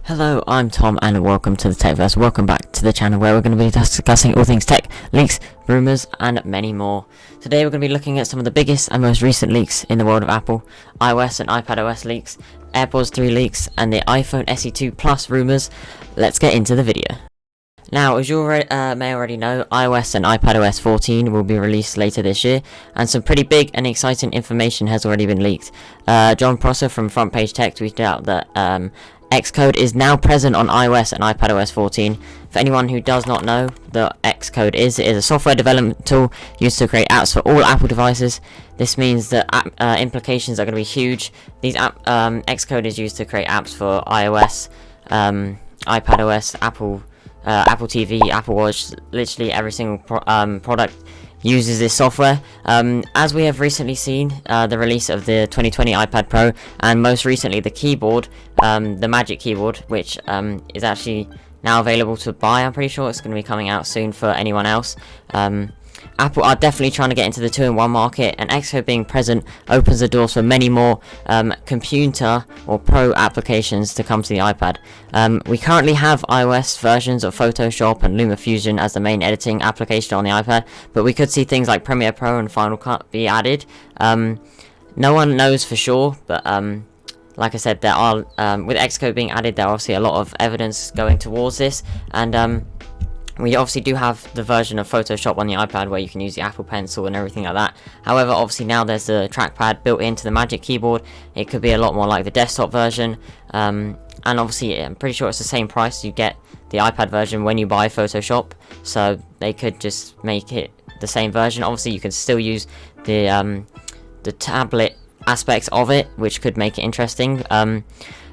Hello, I'm Tom and welcome to the Techverse. Welcome back to the channel where we're going to be discussing all things tech, leaks, rumours and many more. Today we're going to be looking at some of the biggest and most recent leaks in the world of Apple, iOS and iPadOS leaks, Airpods 3 leaks and the iPhone SE 2 Plus rumours. Let's get into the video. Now, as you may already know, iOS and iPadOS 14 will be released later this year, and some pretty big and exciting information has already been leaked. John Prosser from Front Page Tech tweeted out that Xcode is now present on iOS and iPadOS 14. For anyone who does not know, the Xcode is a software development tool used to create apps for all Apple devices. This means that implications are going to be huge. Xcode is used to create apps for iOS, iPadOS, Apple TV, Apple Watch. Literally every single product uses this software. As we have recently seen, the release of the 2020 iPad Pro, and most recently the keyboard, the Magic Keyboard, which is actually now available to buy. I'm pretty sure it's going to be coming out soon for anyone else. Apple are definitely trying to get into the 2-in-1 market, and Xcode being present opens the doors for many more computer or pro applications to come to the iPad. We currently have iOS versions of Photoshop and LumaFusion as the main editing application on the iPad, but we could see things like Premiere Pro and Final Cut be added. No one knows for sure, but like I said, there are with Xcode being added, there are obviously a lot of evidence going towards this, and we obviously do have the version of Photoshop on the iPad where you can use the Apple Pencil and everything like that. However, obviously now there's the trackpad built into the Magic Keyboard. It could be a lot more like the desktop version. And obviously, I'm pretty sure it's the same price you get the iPad version when you buy Photoshop. So they could just make it the same version. Obviously, you can still use the tablet aspects of it, which could make it interesting.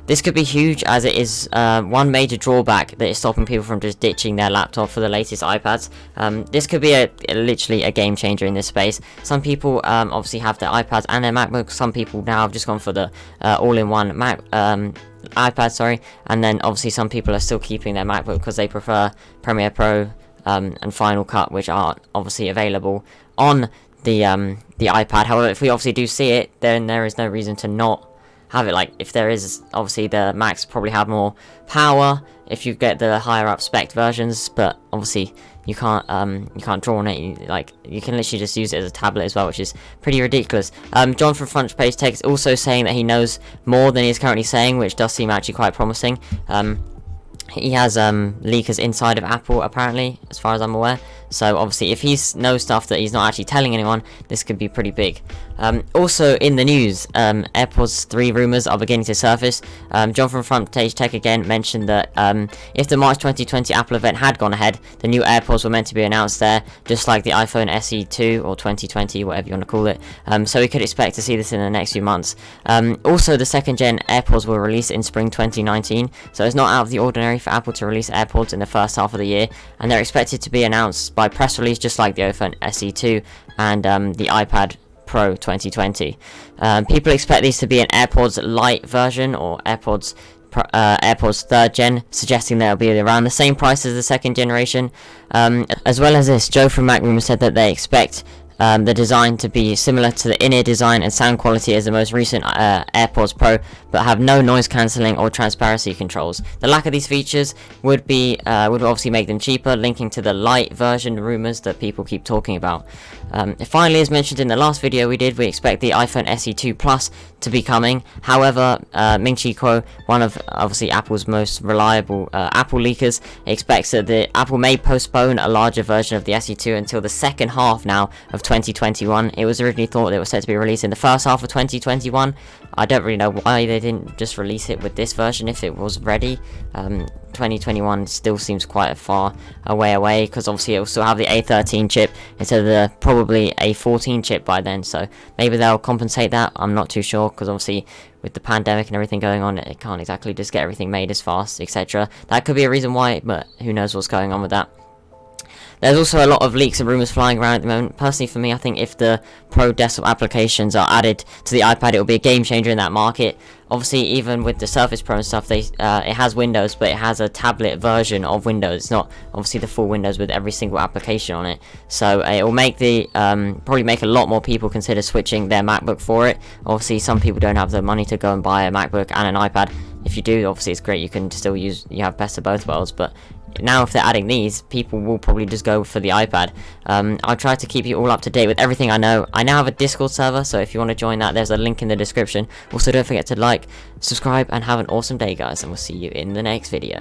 This could be huge, as it is one major drawback that is stopping people from just ditching their laptop for the latest iPads. This could be literally a game changer in this space. Some people obviously have their iPads and their MacBooks. Some people now have just gone for the all-in-one iPad, and then obviously some people are still keeping their MacBook because they prefer Premiere Pro and Final Cut, which are obviously available on the iPad. However, if we obviously do see it, then there is no reason to not have it. Like, if there is, obviously the Macs probably have more power if you get the higher up spec versions, but obviously you can't draw on it. You can literally just use it as a tablet as well, which is pretty ridiculous. John from Front Page Tech is also saying that he knows more than he is currently saying, which does seem actually quite promising. He has leakers inside of Apple, apparently, as far as I'm aware. So obviously, if he knows stuff that he's not actually telling anyone, this could be pretty big. Also in the news, Airpods 3 rumours are beginning to surface. John from Front Page Tech again mentioned that if the March 2020 Apple event had gone ahead, the new Airpods were meant to be announced there, just like the iPhone SE 2 or 2020, whatever you want to call it. So we could expect to see this in the next few months. Also, the second gen Airpods will release in spring 2019, so it's not out of the ordinary for Apple to release Airpods in the first half of the year, and they're expected to be announced by press release, just like the iPhone SE 2 and the iPad Pro 2020. People expect these to be an AirPods Lite version or AirPods 3rd gen, suggesting they'll be around the same price as the second generation. As well as this, Joe from Mac Rumors said that they expect the design to be similar to the in-ear design and sound quality as the most recent AirPods Pro, but have no noise cancelling or transparency controls. The lack of these features would obviously make them cheaper, linking to the Lite version rumours that people keep talking about. Finally, as mentioned in the last video we did, we expect the iPhone SE 2 Plus to be coming. However, Ming-Chi Kuo, one of obviously Apple's most reliable Apple leakers, expects that the Apple may postpone a larger version of the SE 2 until the second half now of 2021. It was originally thought it was set to be released in the first half of 2021. I don't really know why they didn't just release it with this version if it was ready. 2021 still seems quite a far away, because obviously it will still have the A13 chip instead of the probably A14 chip by then, so maybe they'll compensate that. I'm not too sure, because obviously with the pandemic and everything going on, it can't exactly just get everything made as fast, etc. That could be a reason why, but who knows what's going on with that. There's also a lot of leaks and rumours flying around at the moment. Personally, for me, I think if the Pro desktop applications are added to the iPad, it will be a game changer in that market. Obviously, even with the Surface Pro and stuff, it has Windows, but it has a tablet version of Windows. It's not obviously the full Windows with every single application on it. So it will make probably make a lot more people consider switching their MacBook for it. Obviously, some people don't have the money to go and buy a MacBook and an iPad. if you do, obviously it's great. You can still use, you have best of both worlds. But now if they're adding these, people will probably just go for the iPad. I'll try to keep you all up to date with everything I know. I now have a Discord server, so if you want to join that, there's a link in the description. Also, don't forget to like, subscribe, and have an awesome day, guys, and we'll see you in the next video.